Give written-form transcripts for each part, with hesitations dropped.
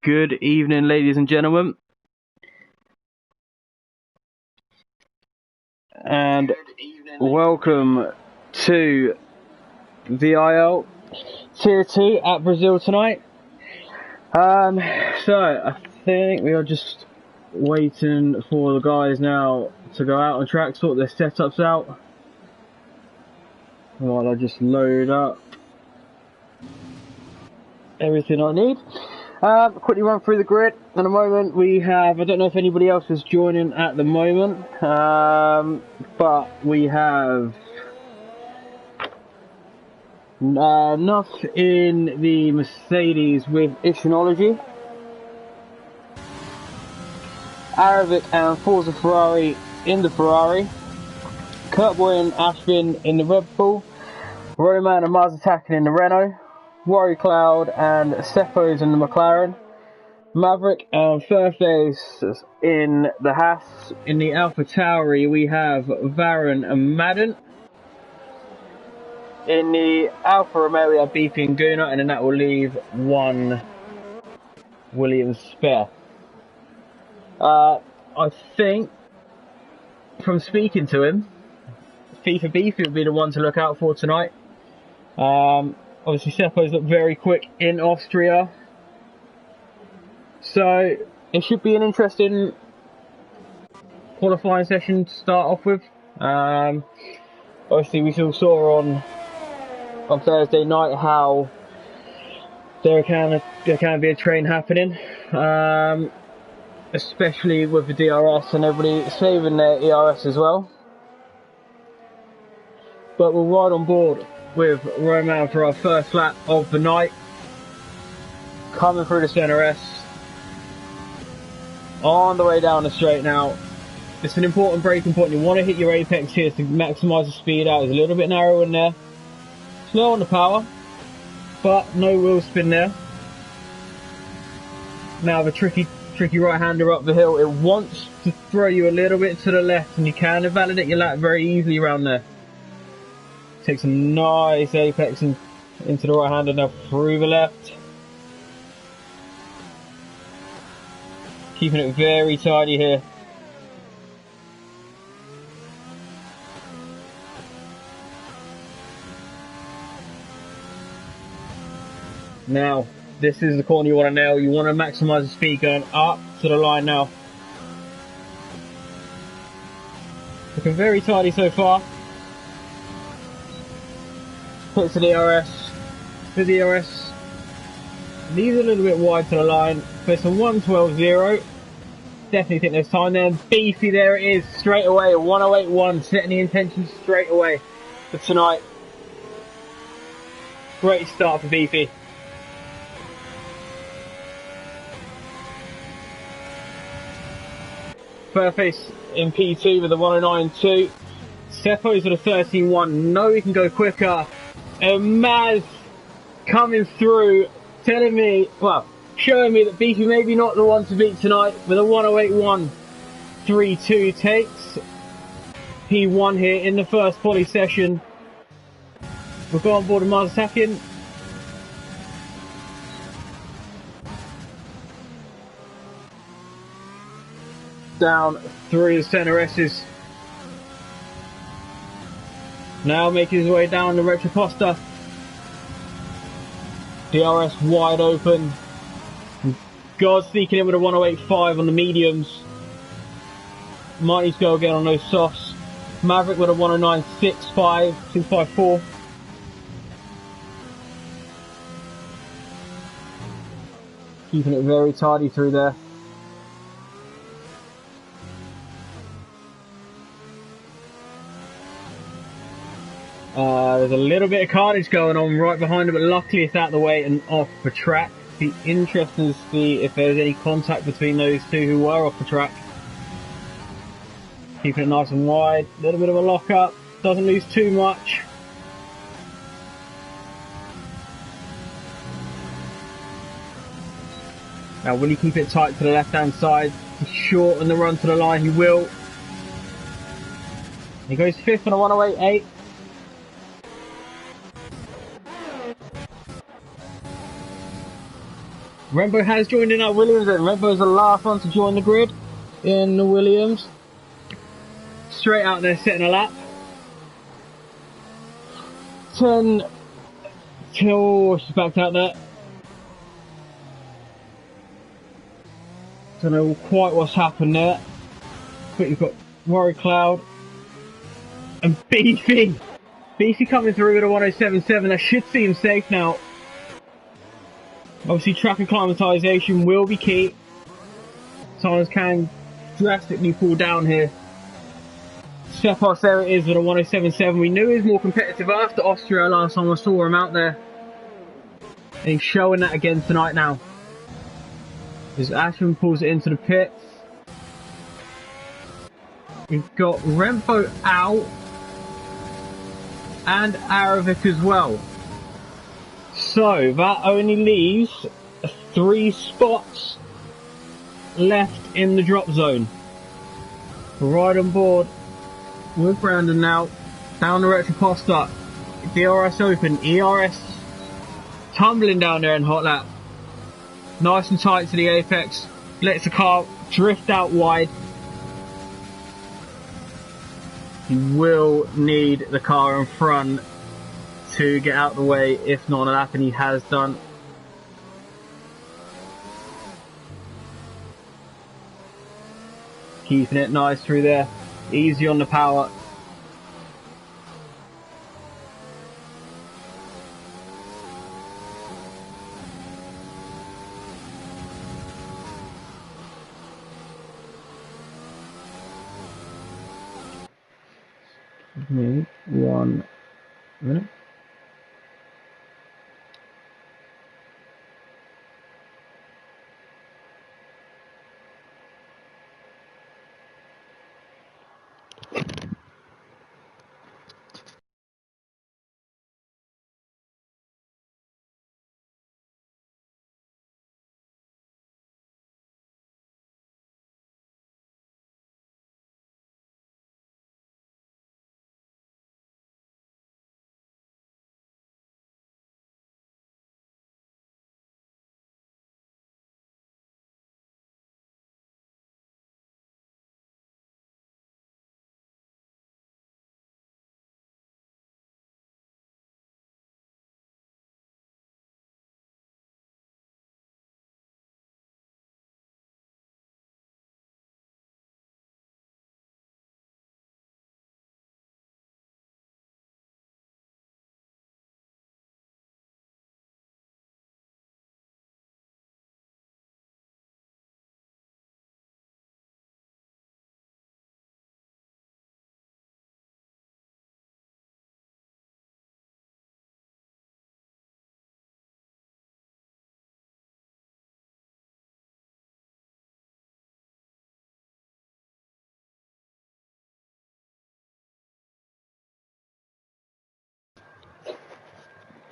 Good evening, ladies and gentlemen, and welcome to VIL Tier 2 at Brazil tonight. So I think we are just waiting for the guys now to go out on track, sort their setups out while I just load up everything I need. Quickly run through the grid. At the moment we have, I don't know if anybody else is joining at the moment, but we have enough in the Mercedes with Iconology, Arabic and Forza Ferrari in the Ferrari, Kurtboy and Ashvin in the Red Bull, Roman and Mazatakin in the Renault, Worry Cloud and Seppo's in the McLaren, Maverick and Furface in the Haas. In the Alpha Tauri we have Varun and Madden. In the Alfa Romeo we have Beefy and Guna, and then that will leave one Williams spare. I think, from speaking to him, FIFA Beefy will be the one to look out for tonight. Obviously Seppo's looked very quick in Austria, so it should be an interesting qualifying session to start off with. Obviously we still saw on Thursday night how there can be a train happening, especially with the DRS and everybody saving their ERS as well. But we'll ride on board with Roman for our first lap of the night, coming through the centre S, on the way down the straight now. It's an important braking point. You want to hit your apex here to maximise the speed out. It's a little bit narrow in there. Slow on the power, but no wheel spin there. Now the tricky right-hander up the hill. It wants to throw you a little bit to the left, and you can invalidate your lap very easily around there. Take some nice apex into the right-hander now through the left. Keeping it very tidy here. Now, this is the corner you want to nail. You want to maximise the speed going up to the line now. Looking very tidy so far. Hits the DRS. The DRS. These are a little bit wide to the line. But it's a 1:12.0. Definitely think there's time there. Beefy, there it is. Straight away. 1:08.1. Setting the intention straight away for tonight. Great start for Beefy. Furface in P2 with a 1:09.2. Seppo's with a 13.1. No, he can go quicker. And Maz coming through, telling me, well, showing me that Beefy maybe not the one to beat tonight with a 1:08.1.32 takes P1 here in the first poly session. We'll go on board with Mazatakin. Down through the centre S's. Now making his way down the Retroposta. DRS wide open. God sneaking in with a 1:08.5 on the mediums. Might need to go again on those softs. Maverick with a 1:09.65, 254. Keeping it very tidy through there. There's a little bit of carnage going on right behind him, but luckily it's out of the way and off the track. It'd be interesting to see if there's any contact between those two who were off the track. Keeping it nice and wide, a little bit of a lock up, doesn't lose too much. Now will he keep it tight to the left hand side to shorten the run to the line? He will. He goes fifth on a 1:08.8. Rembo has joined in at Williams, and Rembo is the last one to join the grid in the Williams. Straight out there, setting a lap. 10 till she's backed out there. Don't know quite what's happened there, but you've got Rory Cloud and Beefy. Beefy coming through with a 1077. That should see him safe now. Obviously, track acclimatization will be key. Tires can drastically pull down here. Shepos, there it is with a 1077. We knew he was more competitive after Austria last time I saw him out there. And he's showing that again tonight now. As Ashton pulls it into the pits. We've got Rembo out. And Aravik as well. So that only leaves 3 spots left in the drop zone. Right on board with Brandon now. Down the Retroposta. DRS open. ERS tumbling down there in hot lap. Nice and tight to the apex. Lets the car drift out wide. You will need the car in front to get out the way, if not on a lap, and he has done. Keeping it nice through there. Easy on the power. Give me 1 minute.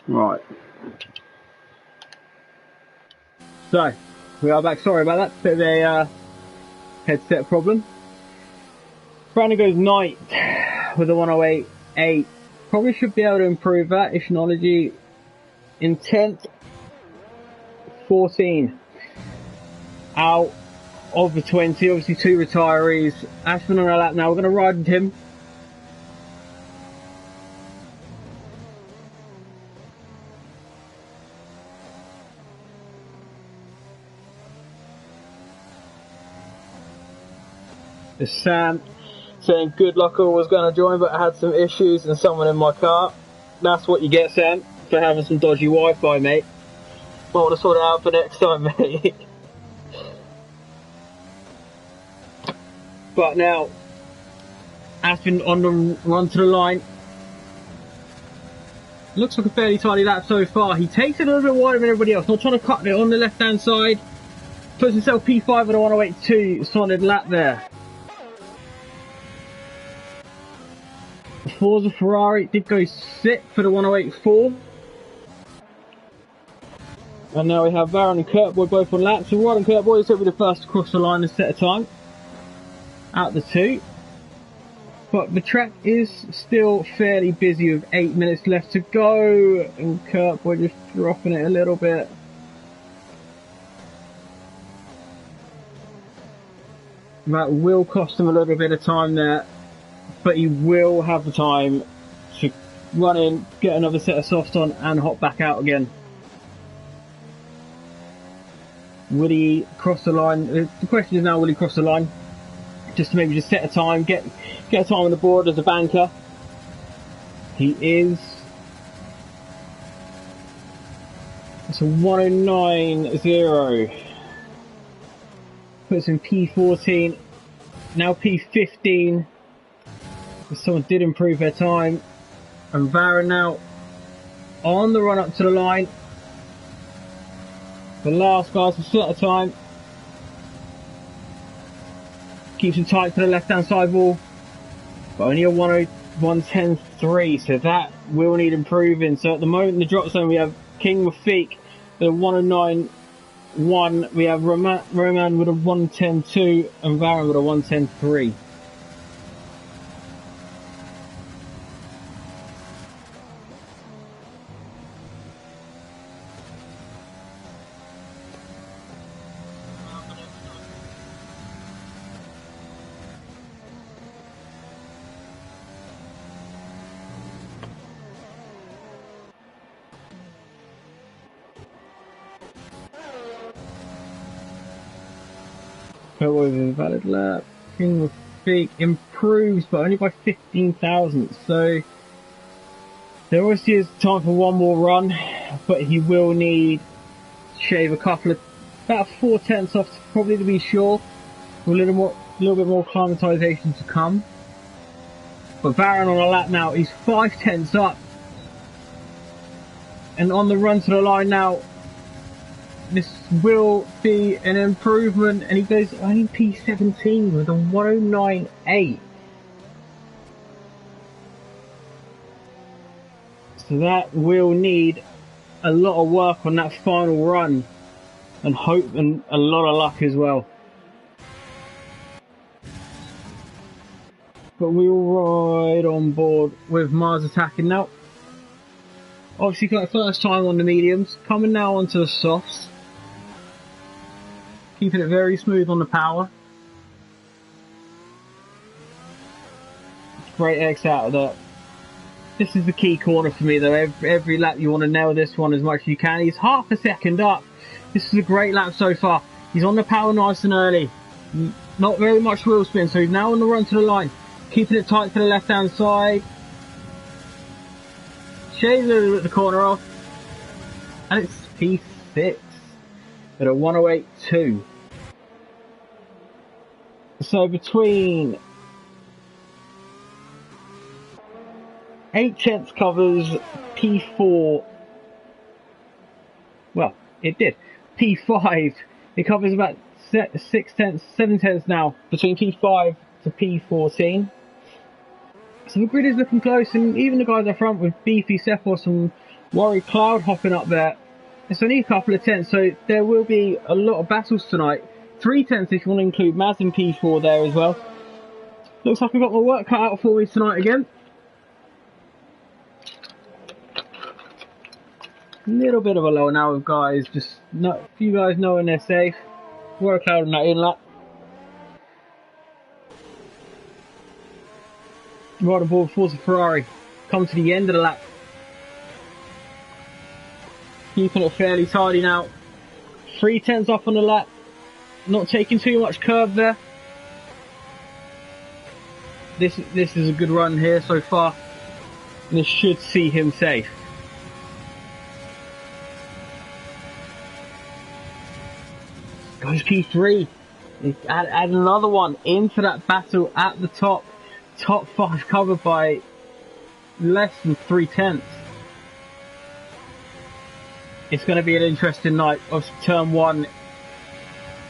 Right. So, we are back. Sorry about that. Bit of a headset problem. Brandon goes 9th with a 108.8. Probably should be able to improve that. Ishnology in 10th. 14. Out of the 20. Obviously 2 retirees. Ashton on a lap now. We're going to ride with him. Sam saying good luck, I was going to join but I had some issues and someone in my car. That's what you get, Sam, for having some dodgy Wi-Fi, mate. Might want to sort it out for next time, mate. But now Aspen on the run to the line. Looks like a fairly tidy lap so far. He takes it a little bit wider than everybody else, not trying to cut it on the left hand side. Puts himself P5 at a 108.2 solid lap there. Forza Ferrari did go 6th for the 108.4. And now we have Baron and Kurtboy both on laps. So Rod and Kurtboy is be the first to cross the line and set a time out the 2. But the track is still fairly busy with 8 minutes left to go. And Kurtboy just dropping it a little bit. That will cost him a little bit of time there, but he will have the time to run in, get another set of softs on and hop back out again. Will he cross the line? The question is now, will he cross the line? Just to maybe just set a time, get a time on the board as a banker. He is. It's a 109.0. Puts in P14, now P15. Someone did improve their time. And Varun now on the run up to the line. The last guy's to set a time. Keeps him tight to the left hand side wall. But only a 110.3, so that will need improving. So at the moment in the drop zone we have King Rafik with a 109.1. We have Roman with a 110.2 and Varun with a 110.3. With a valid lap. King Rafik improves, but only by 15,000. So there obviously is time for one more run, but he will need to shave about 4/10 off, probably, to be sure. A little bit more acclimatization to come. But Varun on a lap now, he's 5/10 up, and on the run to the line now. This will be an improvement, and he goes only P17 with a 109.8. So that will need a lot of work on that final run, and hope and a lot of luck as well. But we will ride on board with Mars attacking now. Obviously got the first time on the mediums, coming now onto the softs. Keeping it very smooth on the power. Great X out of that. This is the key corner for me though. Every lap you want to nail this one as much as you can. He's half a second up. This is a great lap so far. He's on the power nice and early. Not very much wheel spin, so he's now on the run to the line. Keeping it tight to the left hand side. Shades a little bit the corner off. And it's P6 at a 108.2. So between 8/10 covers P4. Well, it did. P5. It covers about 6/10, 7/10 now between P5 to P14. So the grid is looking close, and even the guys up front with Beefy, Cephos and Warrior Cloud hopping up there. It's only a couple of tenths, so there will be a lot of battles tonight. 3/10 if you want to include Maz and P4 there as well. Looks like I've got my work cut out for me tonight again. A little bit of a low now with guys, just not a few guys knowing they're safe. Warrior Cloud on that in lap. Right on board Forza Ferrari. Come to the end of the lap. Keeping it fairly tidy now. 3/10 off on the lap. Not taking too much curve there. This is a good run here so far. This should see him safe. Goes P3. Add another one into that battle at the top. Top 5 covered by less than 3/10. It's going to be an interesting night. Of turn 1,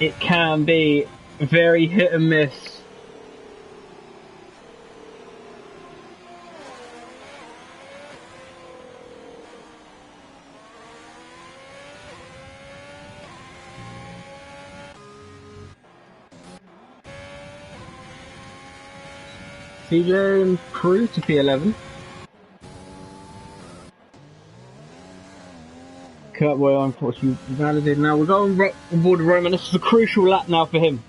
it can be very hit and miss. CJ improved to P11. Kurtboy unfortunately validated. Now we're going on board Roman. This is a crucial lap now for him.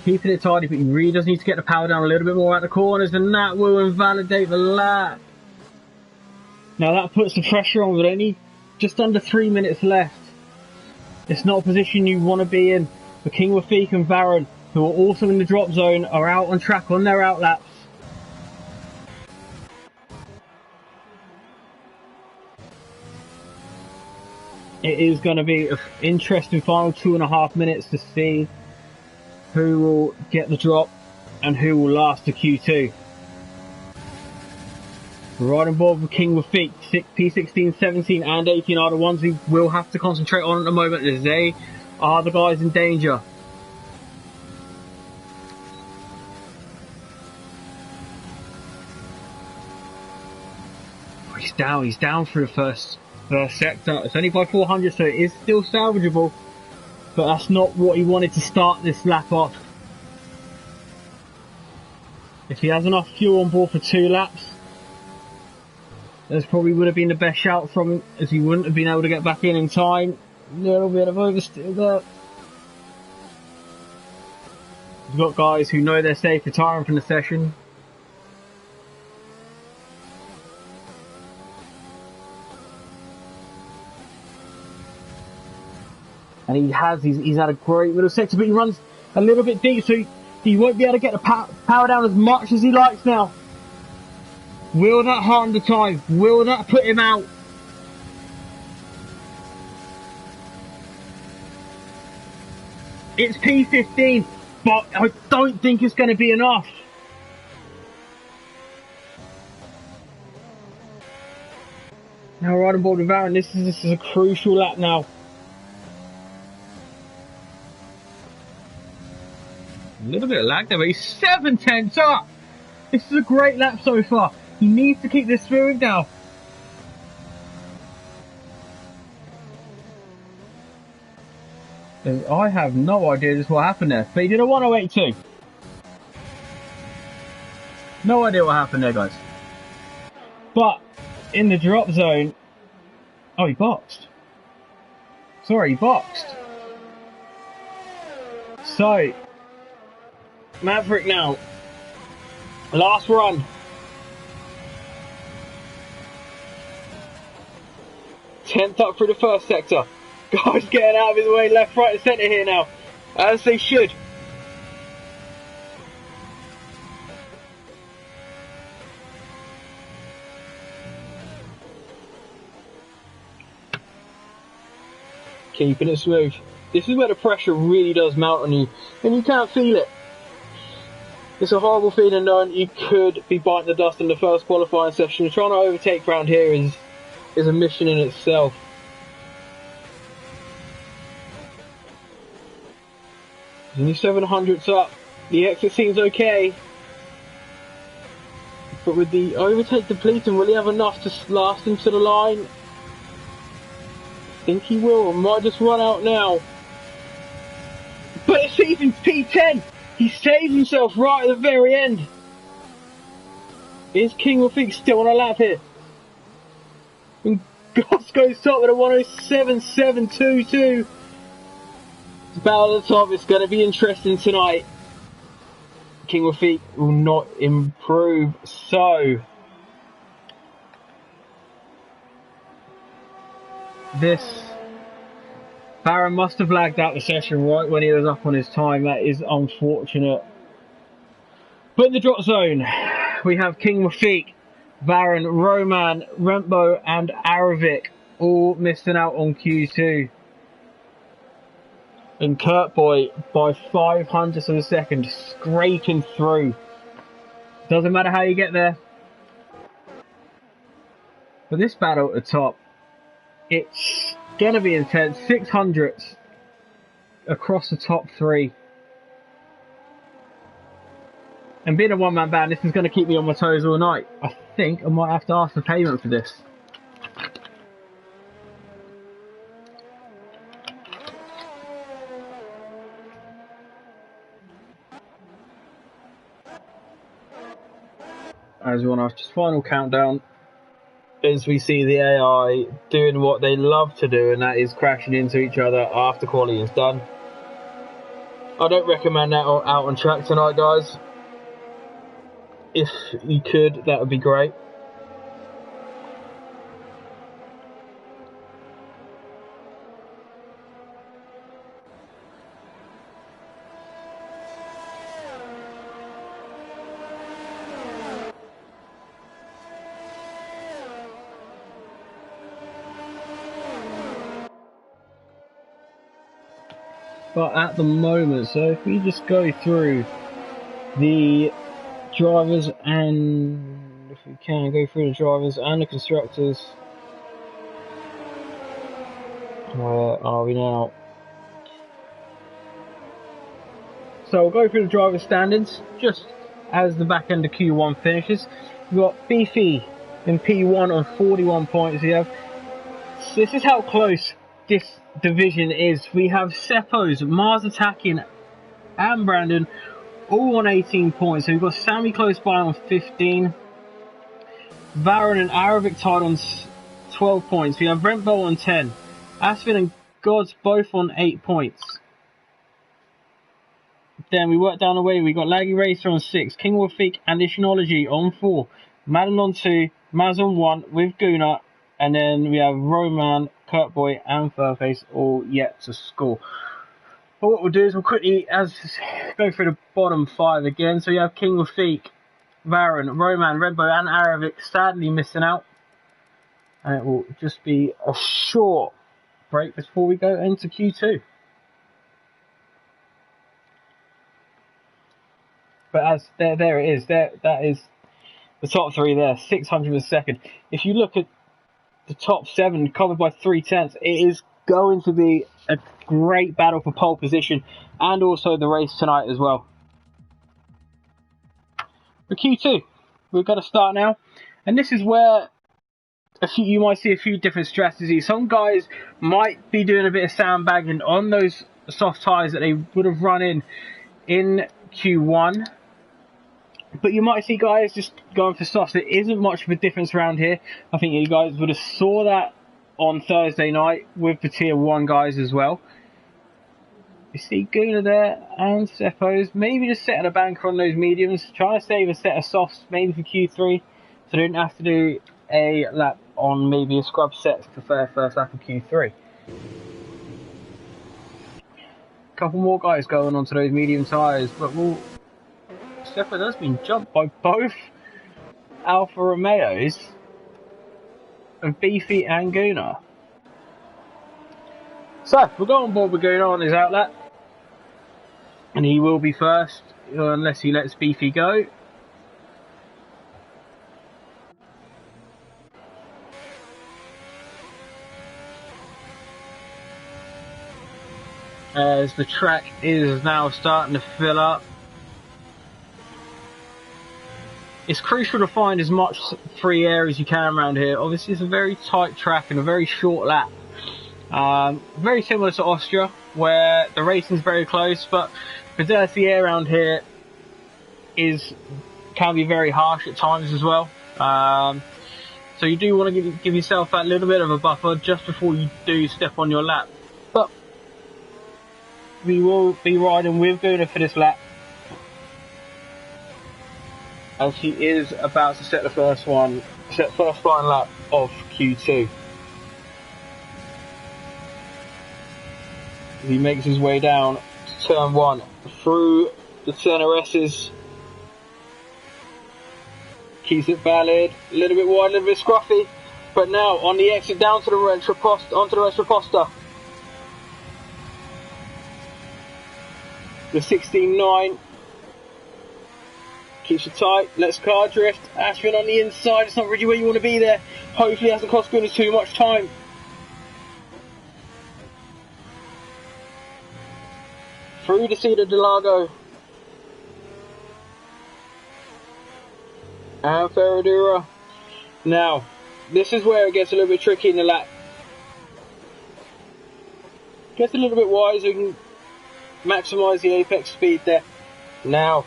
Keeping it tidy, but he really does need to get the power down a little bit more at the corners, and that will invalidate the lap. Now that puts the pressure on with only just under 3 minutes left. It's not a position you want to be in. But King Rafik and Varun, who are also in the drop zone, are out on track on their outlaps. It is going to be an interesting final 2.5 minutes to see who will get the drop and who will last to Q2. Right on board with King Rafik, P16, 17 and 18 are the ones we will have to concentrate on at the moment, as they are the guys in danger. He's down for the first sector. It's only by 400, so it is still salvageable, but that's not what he wanted to start this lap off. If he has enough fuel on board for 2 laps, this probably would have been the best shout from him, as he wouldn't have been able to get back in time. A little bit of oversteer there. We've got guys who know they're safe retiring from the session. And he's had a great little sector, but he runs a little bit deep, so he won't be able to get the power down as much as he likes now. Will that harm the time? Will that put him out? It's P15, but I don't think it's going to be enough. Now right on board with Varun, this is a crucial lap now. A little bit of lag there, but he's 7/10 up. This is a great lap so far. He needs to keep this smooth now. I have no idea just what happened there, but he did a 108.2. No idea what happened there, guys. But in the drop zone, oh, he boxed. Sorry, he boxed. So Maverick now, last run. 10th up through the first sector. Guys getting out of his way left, right and centre here now, as they should. Keeping it smooth. This is where the pressure really does mount on you, and you can't feel it. It's a horrible feeling knowing you could be biting the dust in the first qualifying session. Trying to overtake ground here is a mission in itself. Only 700s up. The exit seems okay, but with the overtake depleting, will he have enough to last him to the line? I think he will. Might just run out now. But it's even P10. He saved himself right at the very end. Is King Rafik still on a lap here? And Goss goes top with a 107.722. Battle at the top. It's going to be interesting tonight. King Rafik will not improve. So this Varun must have lagged out the session right when he was up on his time. That is unfortunate. But in the drop zone, we have King Rafik, Varun, Roman, Rembo and Aravik all missing out on Q2. And Kurtboy by 0.05 of a second, scraping through. Doesn't matter how you get there. But this battle at the top, it's going to be intense. 600s across the top 3. And being a one-man band, this is going to keep me on my toes all night. I think I might have to ask for payment for this. As we want our just final countdown, as we see the AI doing what they love to do, and that is crashing into each other after quality is done. I don't recommend that out on track tonight, guys. If you could, that would be great. But at the moment, so if we just go through the drivers, and if we can go through the drivers and the constructors. Where are we now? So we'll go through the driver standings just as the back end of Q1 finishes. We've got Beefy in P1 on 41 points. So this is how close this division is. We have Seppos, Mars Attacking and Brandon all on 18 points. So we've got Sammy close by on 15. Varun and Aravic tied on 12 points. We have Brent Bowl on 10. Asvin and Gods both on 8 points. Then we work down the way. We got Laggy Racer on 6. King Wolfik and Ishnology on 4. Madden on 2. Maz on 1 with Guna. And then we have Roman, Kurtboy and Furface all yet to score. But what we'll do is we'll quickly go through the bottom 5 again. So you have King Wolfik, Varun, Roman, Redbow and Aravic sadly missing out. And it will just be a short break before we go into Q2. But as there it is. That is the top 3 there, 600 a second. If you look at the top 7 covered by 3/10, it is going to be a great battle for pole position and also the race tonight as well. For Q2, we're going to start now, and this is where you might see a few different strategies. Some guys might be doing a bit of sandbagging on those soft tyres that they would have run in Q1. But you might see guys just going for softs. There isn't much of a difference around here. I think you guys would have saw that on Thursday night with the Tier 1 guys as well. You see Guna there and Seppos maybe just setting a banker on those mediums, trying to save a set of softs maybe for Q3, so they don't have to do a lap on maybe a scrub set for first lap of Q3. A couple more guys going onto those medium tyres, but Seppos has been jumped by both Alfa Romeos of Beefy and Guna. So we'll go on board with Guna on his outlet, and he will be first unless he lets Beefy go. As the track is now starting to fill up. It's crucial to find as much free air as you can around here. Obviously it's a very tight track and a very short lap. Very similar to Austria, where the racing's very close, but the dirty air around here can be very harsh at times as well. So you do want to give yourself that little bit of a buffer just before you do step on your lap. But we will be riding with Guna for this lap, as he is about to set the first flying lap of Q2. He makes his way down to turn 1 through the center S's. Keeps it valid, a little bit wide, a little bit scruffy, but now on the exit down to the onto the Retroposta. The 16.9 keeps it tight, lets car drift. Ashvin on the inside, it's not really where you want to be there. Hopefully it hasn't cost Gunnar too much time. Through the Cedar de Lago. And Ferradura. Now, this is where it gets a little bit tricky in the lap. Gets a little bit wide so you can maximise the apex speed there. Now,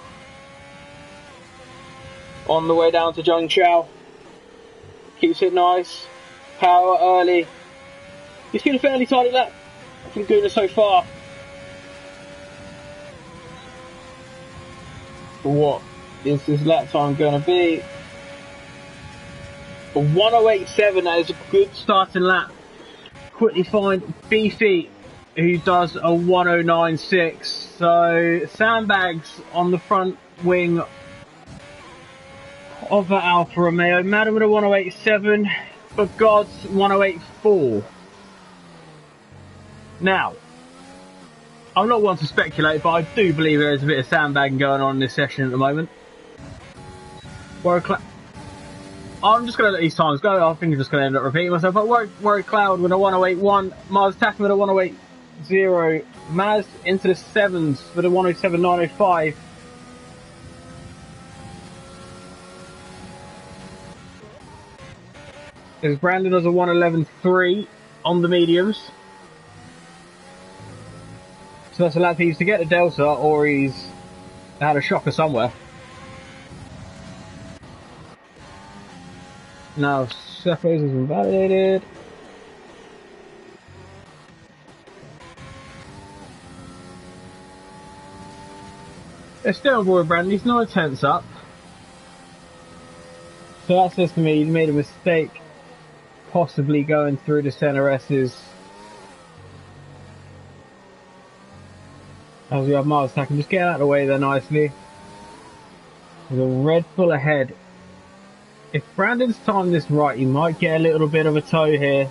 on the way down to Zhengzhou. Keeps it nice. Power early. He's been a fairly tidy lap from Guna so far. What is this lap time going to be? A 1:08.7, that is a good starting lap. Quickly find Beefy, who does a 1:09.6. So sandbags on the front wing of the Alfa Romeo. Madden with a 1:08.7, but God's 1:08.4. Now, I'm not one to speculate, but I do believe there is a bit of sandbagging going on in this session at the moment. I'm just going to let these times go. I think I'm just going to end up repeating myself. But Warwick Cloud with a 1:08.1, Mars Attacking with a 1:08.0, Maz into the 7s with a 1:07.905. There's Brandon has a 1:11.3 on the mediums. So that's allowed he's to get a Delta, or he's had a shocker somewhere. Now, Cephos has been validated. They're still on board Brandon, he's 9/10 up. So that says to me he's made a mistake, possibly going through the center S's. As we have Mars attacking, just get out of the way there nicely. With a red full ahead. If Brandon's timed this right, he might get a little bit of a tow here.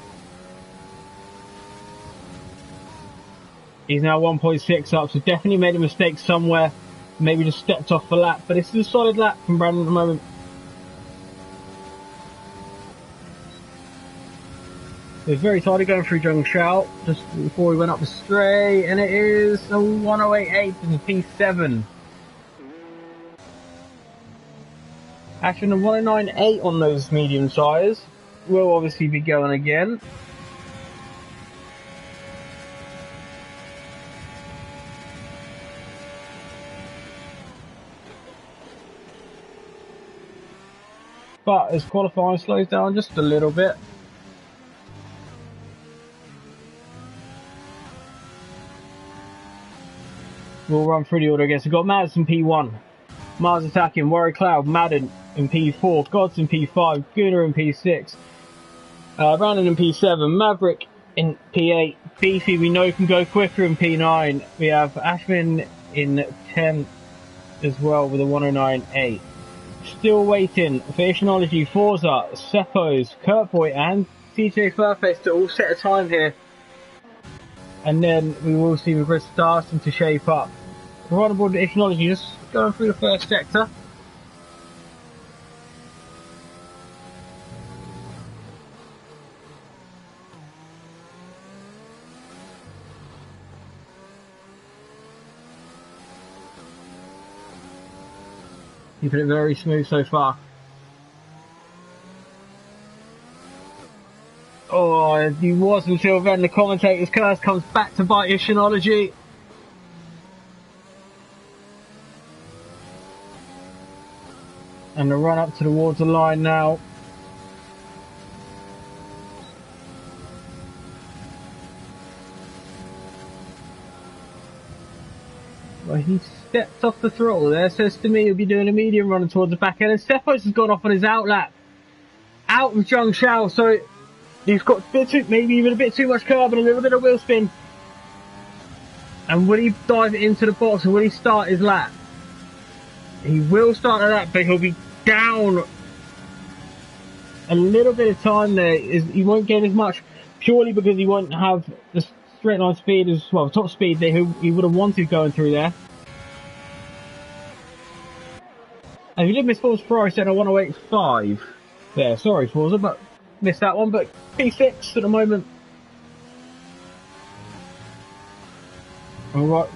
He's now 1.6 up, so definitely made a mistake somewhere. Maybe just stepped off the lap, but this is a solid lap from Brandon at the moment. It's very tidy going through Zhongshao just before we went up the stray, and it is a 1:08.8 in the P7. Actually, a 1:09.8 on those medium tyres. Will obviously be going again. But as qualifying slows down just a little bit. We'll run through the order again. So we've got Madison P1, Mars Attacking, Warrior Cloud, Madden in P4, Gods in P5, Gunnar in P6, Brandon in P7, Maverick in P8, Beefy we know can go quicker in P9. We have Ashman in 10 as well with a 1:09.8. Still waiting for Ishnology, Forza, Seppos, Kurtboy and TJ Furface to all set a time here. And then we will see the grid starting to shape up. We're on board the Ishnology, just going through the first sector. Keeping it very smooth so far. Oh, he was until then. The commentator's curse comes back to bite Ishnology. And the run up towards the line now. Well, he stepped off the throttle there, says to me he'll be doing a medium run towards the back end, and Stephos has gone off on his outlap. Out of Zhongshao, so he's got a bit too, maybe even a bit too much curb and a little bit of wheel spin. And will he dive into the box, or will he start his lap? He will start a lap, but he'll be down a little bit of time there. He won't gain as much, purely because he won't have the straight line speed as well, top speed that he would have wanted going through there. And he did miss Forza Ferrari set a 1:08.5 there. Sorry Forza, but missed that one. But P6 at the moment. Alright,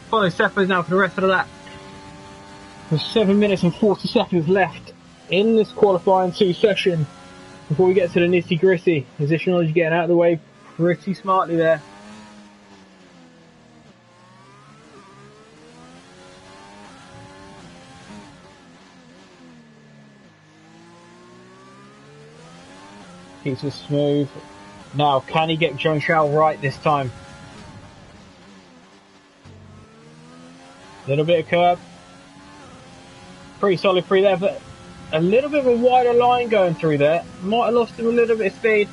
follow Cephos now for the rest of the lap. There's 7 minutes and 40 seconds left in this qualifying 2 session before we get to the nitty gritty. Ishnology getting out of the way pretty smartly there. Keeps it smooth. Now, can he get Zhongshao right this time? Little bit of curb. Pretty solid through there, but a little bit of a wider line going through there. Might have lost him a little bit of speed.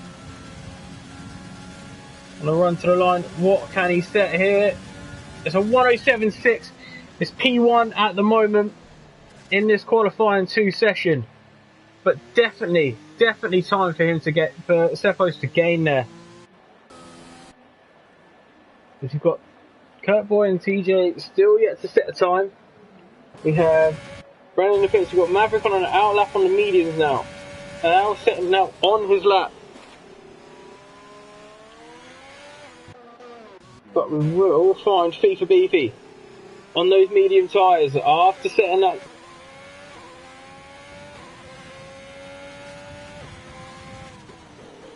On the run to the line, what can he set here? It's a 107.6. It's P1 at the moment in this qualifying 2 session. But definitely time for him to get, for Seppos to gain there. Because you've got Kurt Boy and TJ still yet to set a time. We have Brandon in the pits. We've got Maverick on an outlap on the mediums now. And Al setting now on his lap. But we will find FIFA Beefy on those medium tyres after setting that.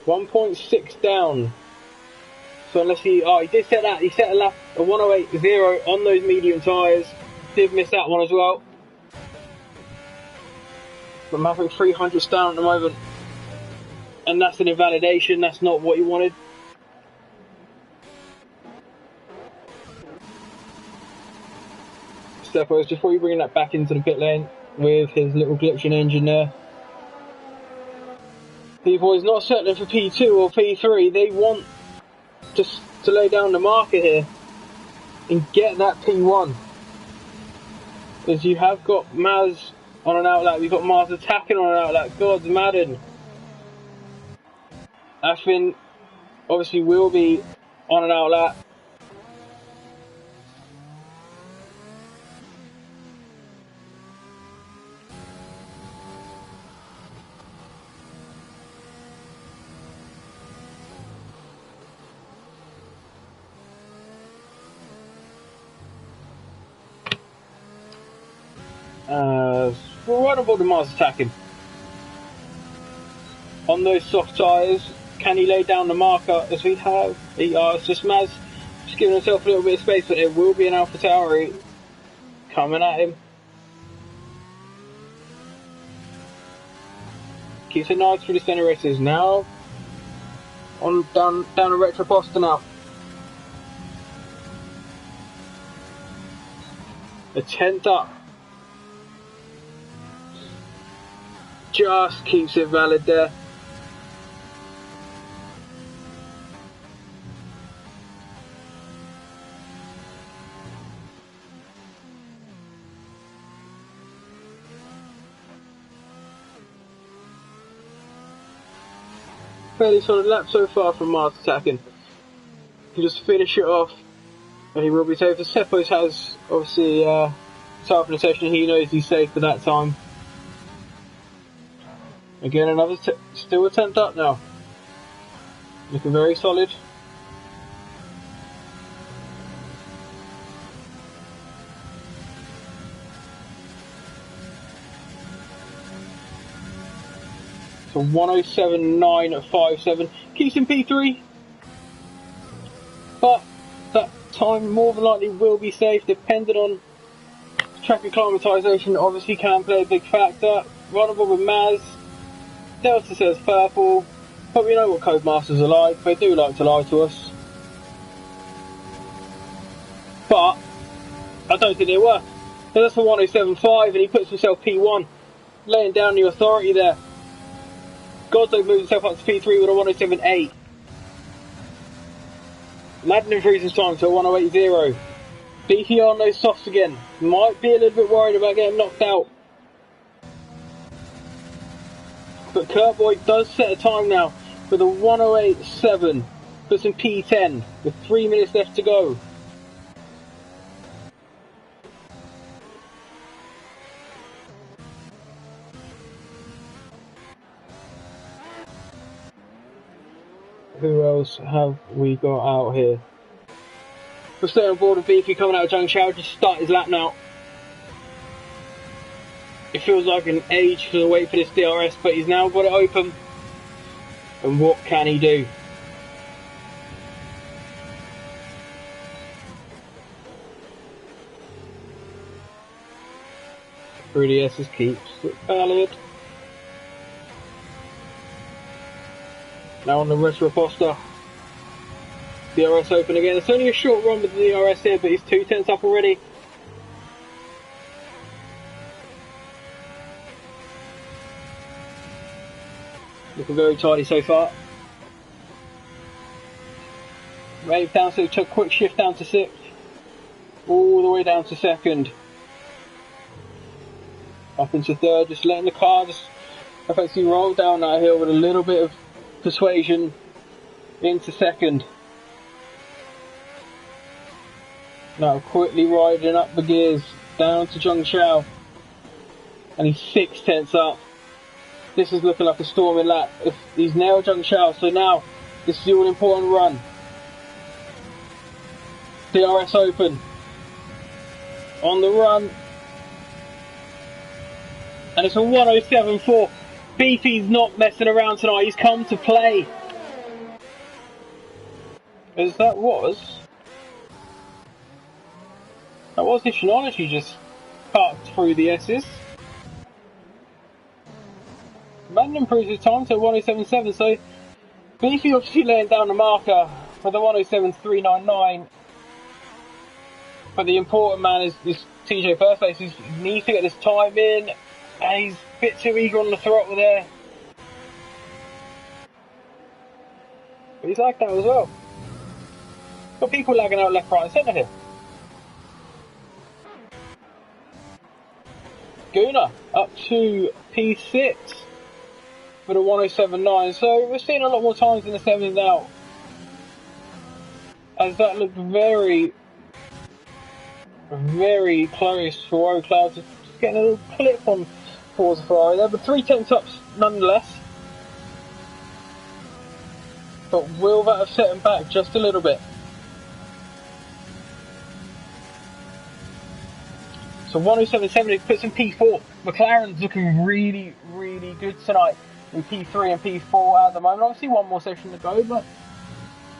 .6 down. So unless he did set that, he set a lap a 108.0 on those medium tyres. Did miss that one as well. But Maverick 300's down at the moment. And that's an invalidation, that's not what you wanted. Seppos, just before you bring that back into the pit lane with his little glitching engine there. P-Boy's not settling for P2 or P3, they want just to lay down the marker here and get that P1. Because you have got Maz on an outlap, you've got Maz attacking on an outlap, God's Madden. Ashvin obviously will be on an outlap. Right on board the Mars attacking. On those soft tyres, can he lay down the marker as we have? It's just Maz just giving himself a little bit of space, but there will be an Alpha Tauri coming at him. Keeps it nice through the centre races now. On down the retro poster now. The 10th up. Just keeps it valid there. Fairly solid lap so far from Mars attacking. He just finish it off and he will be safe. As Seppos has obviously started for the session, he knows he's safe for that time. Again, another still a 10th up now. Looking very solid. So 107.957 keeps in P3. But that time more than likely will be safe, depending on track acclimatisation. Obviously can play a big factor. Runnable with Maz. Delta says purple, but we know what Codemasters are like, they do like to lie to us. But I don't think they were. So that's for 107.5 and he puts himself P1, laying down the authority there. Godso moves himself up to P3 with a 107.8. Madden improves his time to a 108.0. Beefy on those softs again. Might be a little bit worried about getting knocked out. But Kurt Boy does set a time now with a 108.7, puts in P10 with 3 minutes left to go. Who else have we got out here? We'll stay on board with Beefy coming out of Zhang Chao, just start his lap now. It feels like an age for the wait for this DRS, but he's now got it open. And what can he do? Through the S's keeps it valid. Now on the retro poster. DRS open again. It's only a short run with the DRS here, but he's 2 tenths up already. Looking very tidy so far. Rave down, so took a quick shift down to 6th. All the way down to 2nd. Up into 3rd, just letting the car just effectively roll down that hill with a little bit of persuasion into 2nd. Now quickly riding up the gears down to Zheng Chao. And he's 6/10 up. This is looking like a storming lap. If he's nailed Zheng Chao, so now this is the all important run. DRS open. On the run. And it's a 107.4. Beefy's not messing around tonight. He's come to play. As that was Ishinology just parked through the S's. Madden improves his time to 107.7, so Beefy obviously laying down the marker for the 107.399. But the important man is TJ First Place. He needs to get this time in, and he's a bit too eager on the throttle there. But he's like that as well. Got people lagging out left, right and centre here. Guna up to P6 for the 107.9. So we're seeing a lot more times in the 7s now. As that looked very, very close for Warrior Cloud. Just getting a little clip on Forza Ferrari there, but 3/10 ups nonetheless. But will that have set him back just a little bit? So 107.7, it puts in P4. McLaren's looking really, really good tonight in P3 and P4 at the moment. Obviously one more session to go, but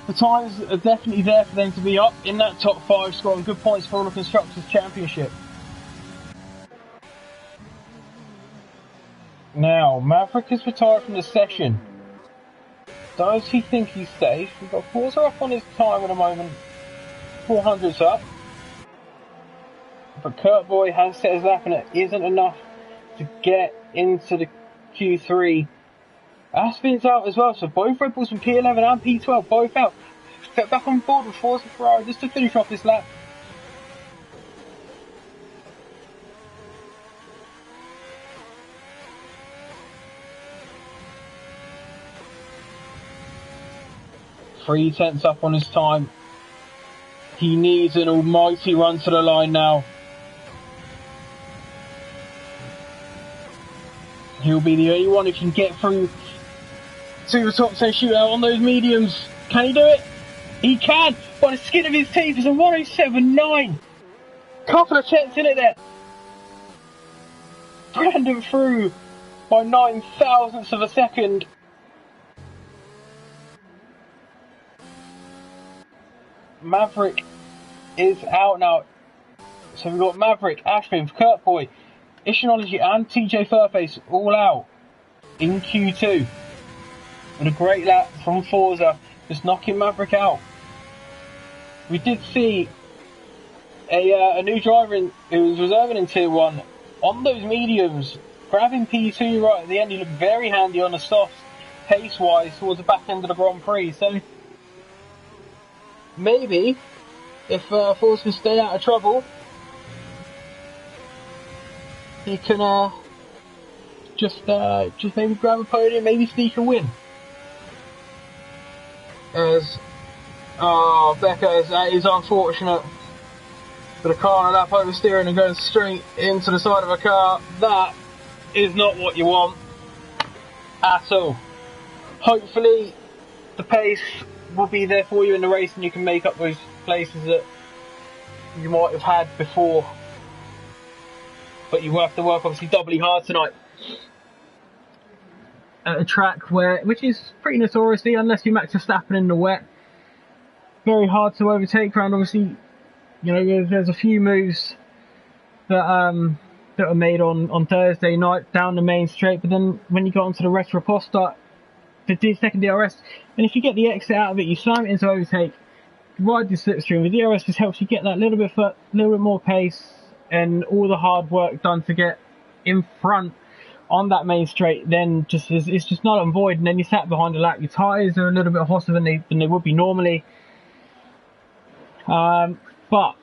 the times are definitely there for them to be up in that top 5, scoring good points for the Constructors' Championship. Now, Maverick is retired from the session. Does he think he's safe? We've got Forza up on his time at the moment. 400's up. But Kurt Boy has set his lap and it isn't enough to get into the Q3. Aspin's out as well, so both Red Bulls from P11 and P12 both out. Step back on board with Forza Ferrari just to finish off this lap. Three tenths up on his time. He needs an almighty run to the line now. He'll be the only one who can get through to the top 10 shootout on those mediums. Can he do it? He can! By the skin of his teeth, it's a 107.9. Couple of tenths in it there. Brandon through by 9 thousandths of a second. Maverick is out now. So we've got Maverick, Ashbin, Kurt Boy, Ishinology and TJ Furface all out in Q2. With a great lap from Forza, just knocking Maverick out. We did see a new driver who was reserving in Tier 1 on those mediums, grabbing P2 right at the end. He looked very handy on the softs, pace-wise, towards the back end of the Grand Prix. So maybe, if Forza can stay out of trouble, he can just maybe grab a podium, maybe sneak a win. As Becca, that is unfortunate. But a car on a lap oversteering and going straight into the side of a car, that is not what you want at all. Hopefully the pace will be there for you in the race and you can make up those places that you might have had before. But you will have to work obviously doubly hard tonight at a track which is pretty notoriously, unless you Max Verstappen in the wet, very hard to overtake around. Obviously, you know, there's a few moves that are made on Thursday night down the main straight, but then when you got onto the Retroposta, the second DRS, and if you get the exit out of it, you slam it into overtake, ride the slipstream. The DRS just helps you get that little bit more pace and all the hard work done to get in front on that main straight, then it's just null and void, and then you sat behind the lap. Your tyres are a little bit hotter than they would be normally. But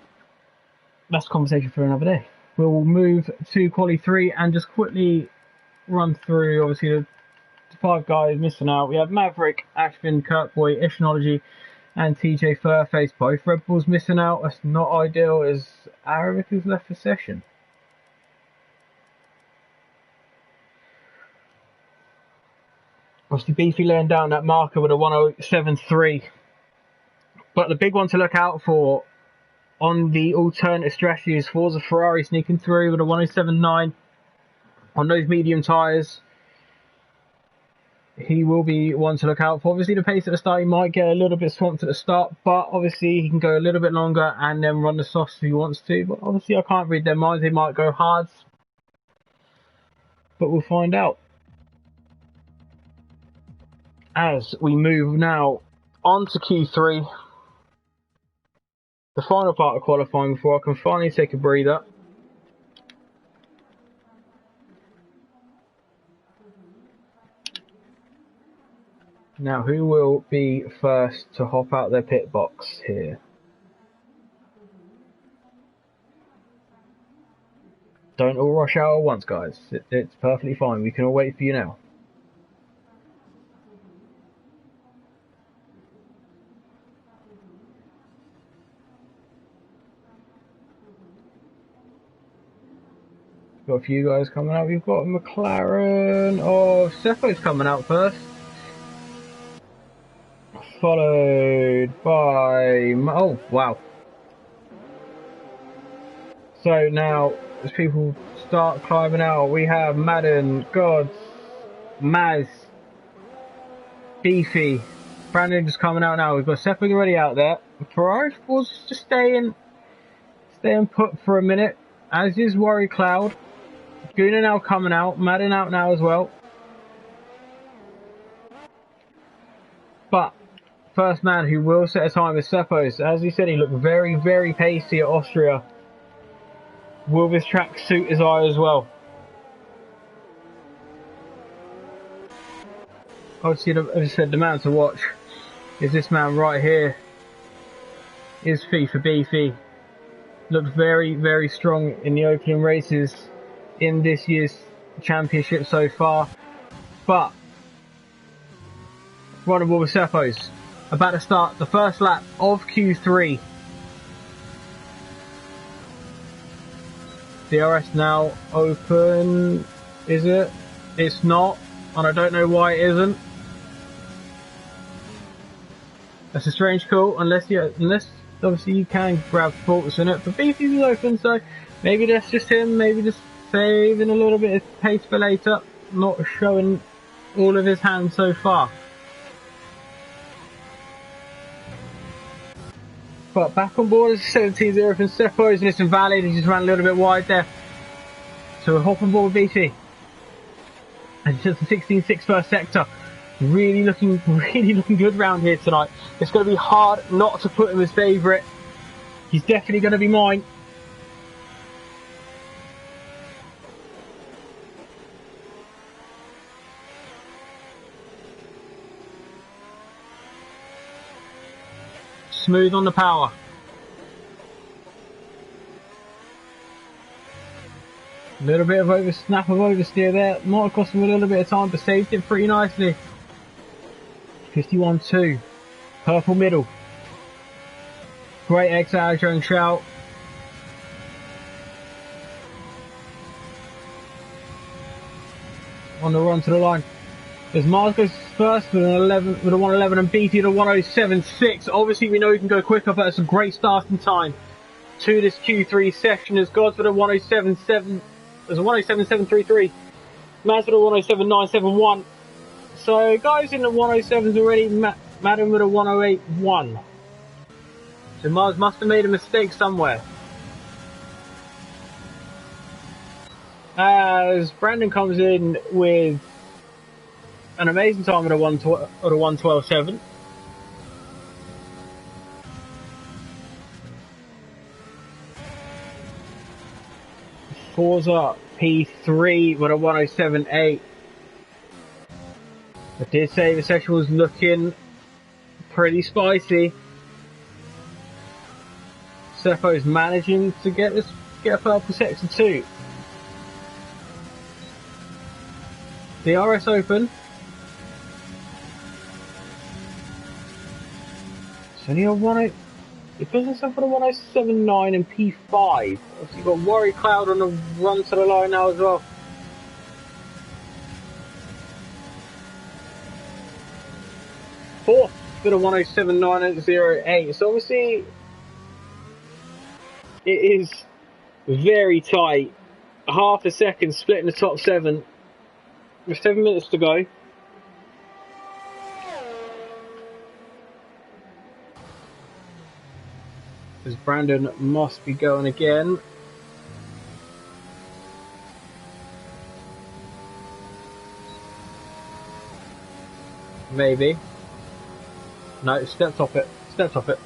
that's a conversation for another day. We'll move to quali 3 and just quickly run through, obviously, the 5 guys missing out. We have Maverick, Ashvin, Kurtboy, Ethnology, and TJ Furface. Both Red Bulls missing out. That's not ideal, as Arabic has left the session. Obviously, Beefy laying down that marker with a 107.3. But the big one to look out for on the alternative strategy is Forza Ferrari sneaking through with a 107.9 on those medium tyres. He will be one to look out for. Obviously, the pace at the start, he might get a little bit swamped at the start, but obviously he can go a little bit longer and then run the softs if he wants to. But obviously, I can't read their minds. They might go hards, but we'll find out as we move now on to Q3, the final part of qualifying, before I can finally take a breather. Now, who will be first to hop out their pit box here? Don't all rush out at once, guys. It's perfectly fine. We can all wait for you now. Got a few guys coming out. We've got McLaren. Oh, Seppo's coming out first. Followed by... oh, wow. So now, as people start climbing out, we have Madden, Gods, Maz, Beefy. Brandon just coming out now. We've got Seppo already out there. Ferrari was just staying put for a minute, as is Worry Cloud. Guna now coming out. Madden out now as well. But first man who will set a time is Seppos. As he said, he looked very, very pacey at Austria. Will this track suit his eye as well? Obviously, as I said, the man to watch is this man right here. Is FIFA Beefy. Looked very, very strong in the opening races in this year's championship so far. But runnable with Seppos. About to start the first lap of Q3. DRS now open. Is it? It's not, and I don't know why it isn't. That's a strange call, unless obviously you can grab faults in it. But Beefy was open, so maybe that's just him. Maybe just saving a little bit of pace for later, not showing all of his hands so far. But back on board is 17-0 from Seppos, and it's invalid. He just ran a little bit wide there. So we'll hop on board with BT. And it's just a 16.6 first sector. Really looking good round here tonight. It's going to be hard not to put him as favourite. He's definitely going to be mine. Smooth on the power. A little bit of snap of oversteer there. Might have cost him a little bit of time, but saved it pretty nicely. 51.2. Purple middle. Great exit out of Joan Shout. On the run to the line. As Mars goes first with a 111 and Beefy at a 107.6. Obviously we know he can go quicker, but it's a great starting time to this Q3 session. As Gods with a 107.7, there's a 107.733. Maz with a 107.971. So guys in the 107s already. Madden with a 108.1. So Mars must have made a mistake somewhere. As Brandon comes in with an amazing time at a 112.7. Forza P3 with a 107.8. I did say the session was looking pretty spicy. Sepho's managing to get up for sector 2. The RS Open. It's only a 10. It puts himself for the 107.9 and P5. Obviously, you've got Warrior Cloud on the run to the line now as well. Fourth for the 107.908. So obviously, it is very tight. Half a second split in the top 7. With 7 minutes to go. As Brandon must be going again. Maybe. No, stepped off it. Stepped off it.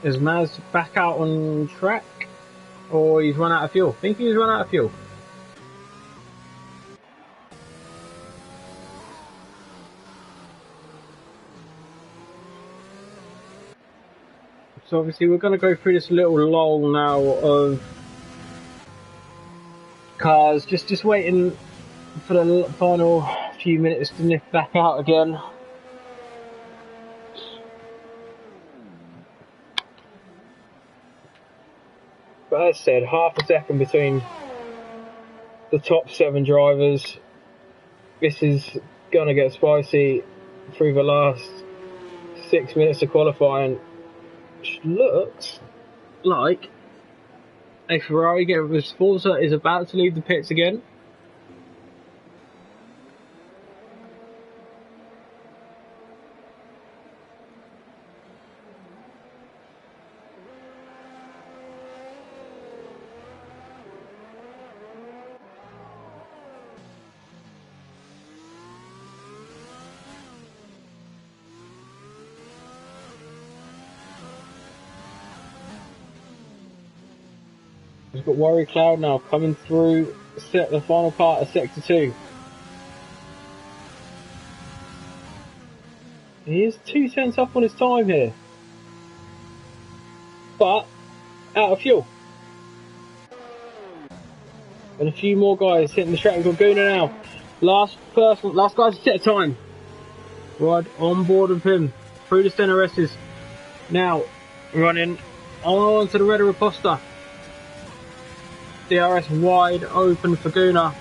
Is Maz back out on track? Or he's run out of fuel? I think he's run out of fuel. So obviously we're going to go through this little lull now of cars. Just waiting for the final few minutes to nip back out again. But as I said, half a second between the top 7 drivers. This is going to get spicy through the last 6 minutes of qualifying. Which looks like a Ferrari with Forza is about to leave the pits again. We've got Warrior Cloud now coming through the final part of Sector 2. He is 2 cents up on his time here. But out of fuel. And a few more guys hitting the track. We've got Guna now. Last guy to set a time. Right on board with him. Through the center S's. Now running on to the Red Riposta. DRS wide open for Guna.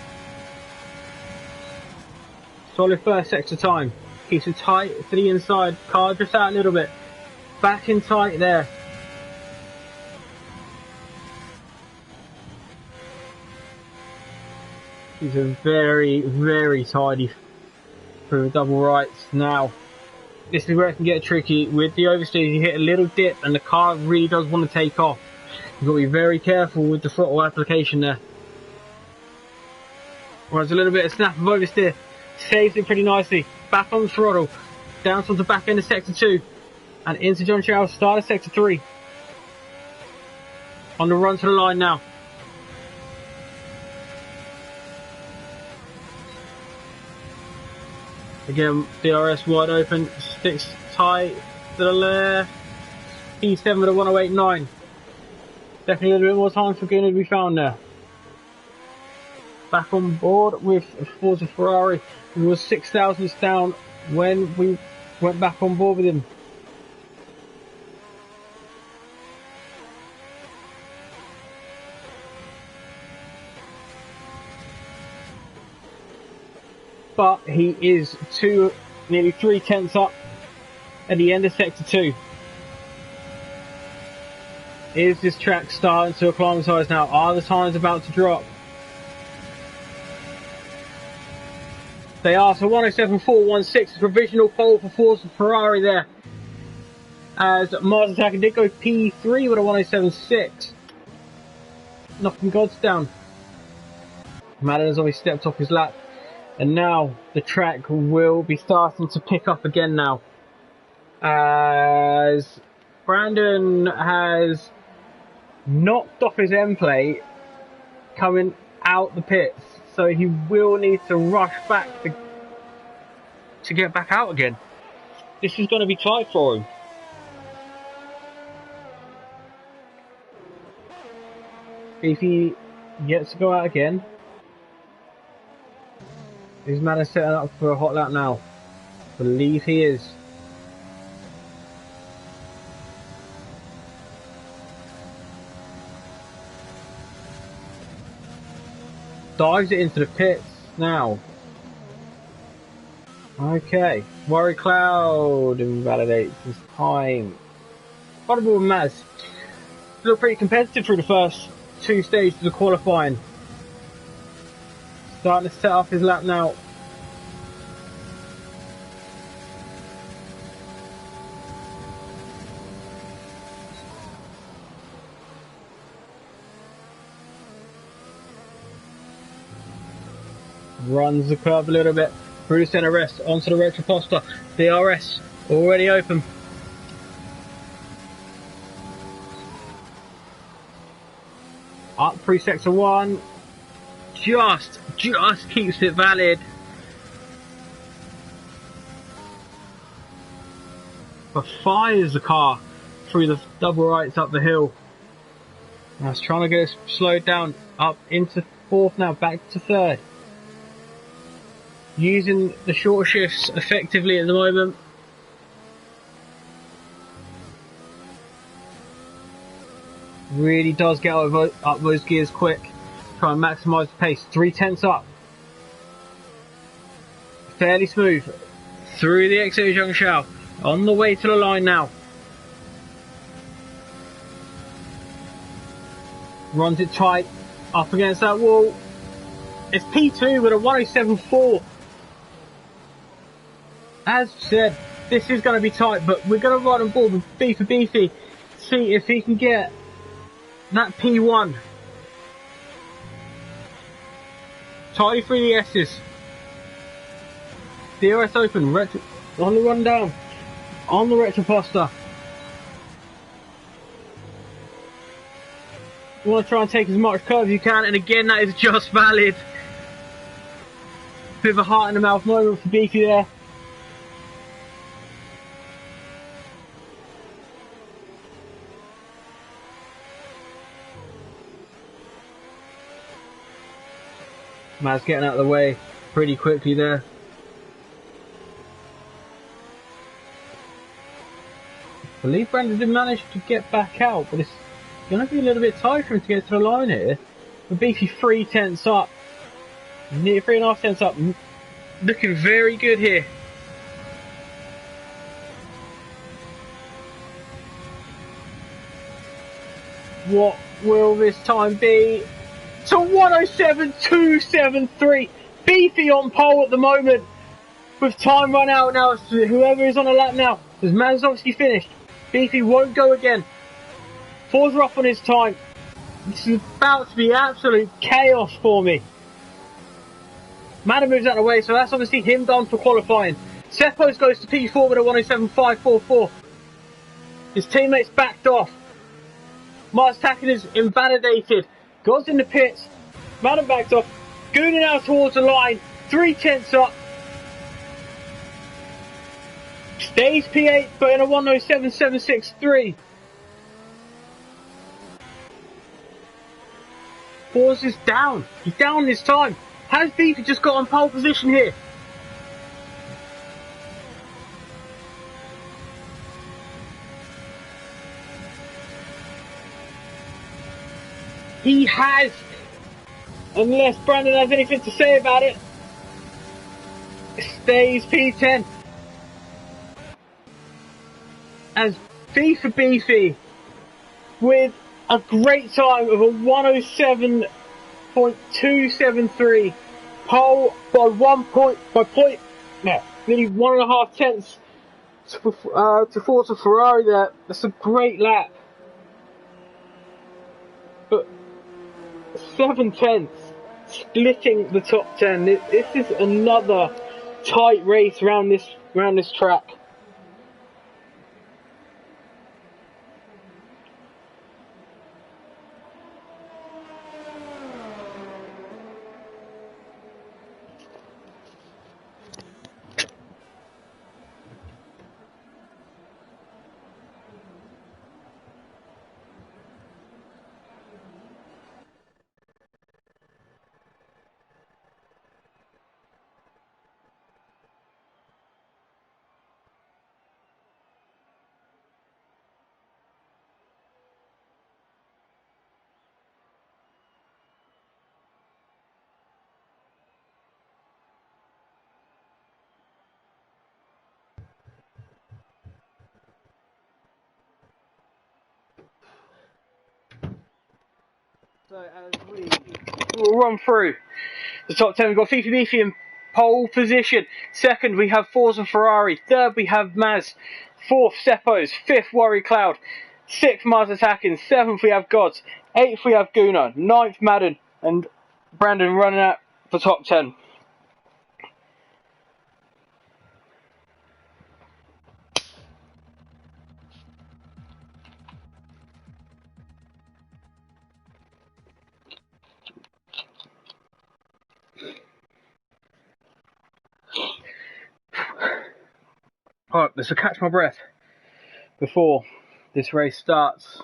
Solid first sector time. Keeps it tight to the inside. Car just out a little bit. Back in tight there. These are very, very tidy through double rights. Now, this is where it can get tricky. With the oversteers, you hit a little dip and the car really does want to take off. You've got to be very careful with the throttle application there. Whereas a little bit of snap of oversteer saves it pretty nicely. Back on the throttle, down towards the back end of sector 2 and into John Chow's start of sector 3. On the run to the line now. Again, DRS wide open, sticks tight to the left. P7 with a 108.9. Definitely a little bit more time for Guna to be found there. Back on board with Forza Ferrari. He was 6 thousandths down when we went back on board with him. But he is nearly 3 tenths up at the end of sector 2. Is this track starting to acclimatise now? Are the times about to drop? They are. So 107.416, provisional pole for Forza Ferrari there. As Mars Attacker did go P3 with a 107.6. Knocking Gods down. Madden has always stepped off his lap. And now the track will be starting to pick up again now. As Brandon has knocked off his end plate coming out the pits, so he will need to rush back to get back out again. This is going to be tight for him. If he gets to go out again, is man setting up for a hot lap now? Believe he is. Dives it into the pits now. Okay, Worry Cloud invalidates his time. Horrible Maz. Look pretty competitive through the first 2 stages of qualifying. Starting to set off his lap now. Runs the curve a little bit through the centre rest onto the retroposter. DRS already open. Up through sector 1. Just keeps it valid. But fires the car through the double rights up the hill. That's trying to get it slowed down. Up into 4th now, back to 3rd. Using the short shifts effectively at the moment. Really does get up those gears quick. Try and maximise the pace. 3/10 up. Fairly smooth. Through the exit of Zhangshao. On the way to the line now. Runs it tight. Up against that wall. It's P2 with a 107.4. As said, this is going to be tight, but we're going to ride on board with B for Beefy. See if he can get that P1. Tightly through the S's. DRS open. On the run down. On the retroposter. You want to try and take as much curve as you can, and again that is just valid. Bit of a heart in the mouth moment for Beefy there. Maz getting out of the way pretty quickly there. I believe Brandon did manage to get back out, but it's going to be a little bit tight for him to get to the line here. But Beefy 3/10 up. Near 3.5 up. Looking very good here. What will this time be? To 107.273. Beefy on pole at the moment. With time run out now, so whoever is on a lap now. Because Man's obviously finished. Beefy won't go again. Forza off on his time. This is about to be absolute chaos for me. Madden moves out of the way, so that's obviously him done for qualifying. Sepos goes to P4 with a 107.544. His teammates backed off. Mars Tacken is invalidated. Goes in the pits. Madden backed off. Gooning out towards the line. 3/10 up. Stays P8, but in a 107.763. Forza is down. He's down this time. Has Beefy just got on pole position here? He has. Unless Brandon has anything to say about it. Stays P10. As B for Beefy with a great time of a 107.273. Pole by nearly 1.5 tenths to Forza Ferrari there. That's a great lap. But 7/10 splitting the top 10. This is another tight race around this track. So as we will run through the top 10, we've got Fifi Beefy in pole position. Second, we have Forza Ferrari. Third, we have Maz. Fourth, Seppos. Fifth, Worry Cloud. Sixth, Mars Attacking. Seventh, we have Gods. Eighth, we have Guna. Ninth, Madden. And Brandon running out for top 10. Alright, let's catch my breath before this race starts.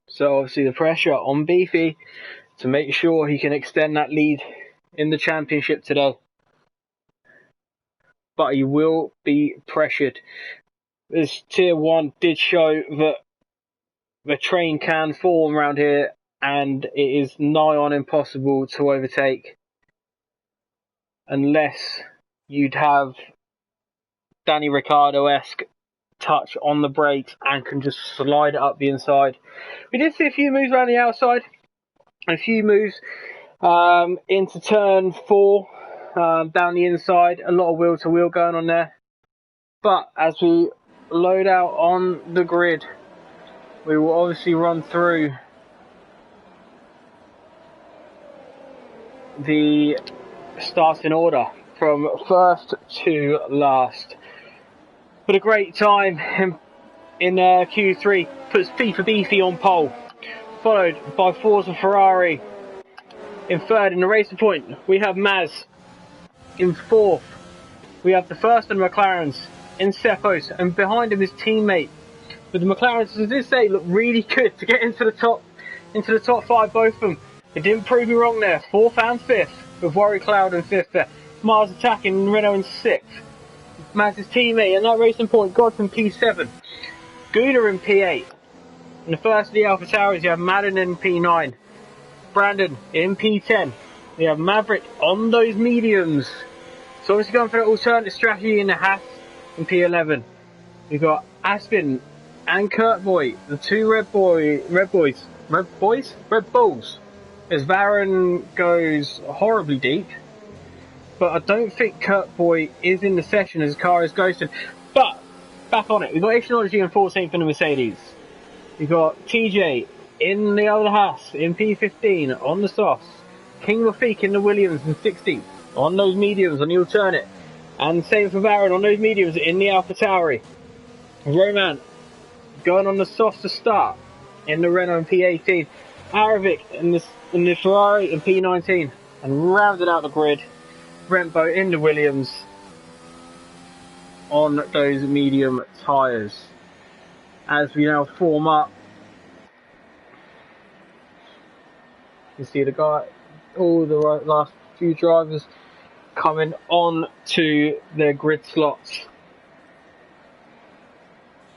So obviously the pressure on Beefy to make sure he can extend that lead in the championship today. But he will be pressured. This tier 1 did show that the train can form around here and it is nigh on impossible to overtake unless you'd have Danny Ricciardo-esque touch on the brakes and can just slide it up the inside. We did see a few moves around the outside, a few moves into turn 4 down the inside, a lot of wheel to wheel going on there. But as we load out on the grid, we will obviously run through the starting order from first to last. But a great time in Q3 puts Fifi Beefy on pole, followed by Forza Ferrari. In third in the racing point, we have Maz. In fourth, we have the first and McLarens in Seppos, and behind him his teammate. But the McLarens, as I did say, look really good to get into the top 5, both of them. It didn't prove me wrong there. Fourth and fifth, with Worry Cloud in fifth there. Mars Attacking, Renault in sixth. Maz's teammate in that racing point, Gods in P7. Guna in P8. In the first of the Alpha Towers, you have Madden in P9. Brandon in P10. We have Maverick on those mediums. So obviously going for the alternative strategy in the Haas in P11. We've got Aspen and Kurt Boy, the two Red Bulls. As Varun goes horribly deep. But I don't think Kurt Boy is in the session as the car is ghosted. But, back on it, we've got Ixnology in 14th in the Mercedes. We've got TJ in the other Haas in P15 on the softs. King Rafik in the Williams in 16th on those mediums on the alternate. And same for Varun on those mediums in the Alpha Tauri. Roman going on the softs to start in the Renault in P18. Aravik in the Ferrari in P19. And rounded out the grid, Brembo in the Williams on those medium tyres. As we now form up, you see the guy, all the last few drivers coming on to their grid slots.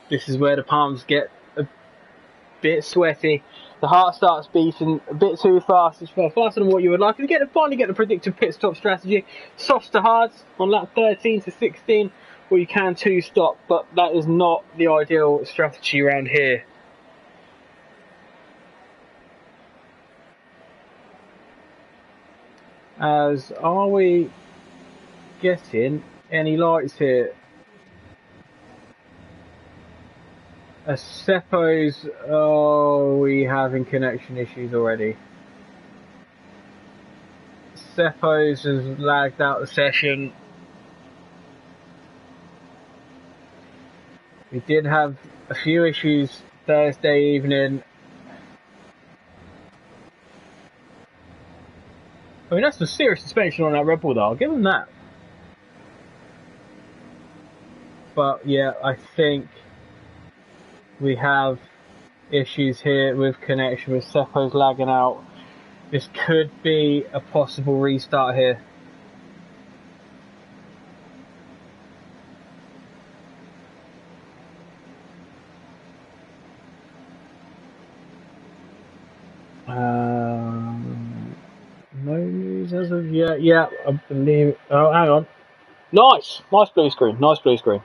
This is where the palms get a bit sweaty. The heart starts beating a bit too fast. It's faster than what you would like. And finally get the predicted pit stop strategy. Softs to hards on lap 13 to 16, or you can 2-stop, but that is not the ideal strategy around here. As are we getting any lights here? A Seppos, oh, we having connection issues already. Seppos has lagged out the session. We did have a few issues Thursday evening. I mean, that's some serious suspension on that Red Bull though, I'll give them that. But yeah, I think we have issues here with connection with Seppos lagging out. This could be a possible restart here. No news as of yet. Yeah, I believe. Oh, hang on. Nice blue screen. Nice blue screen.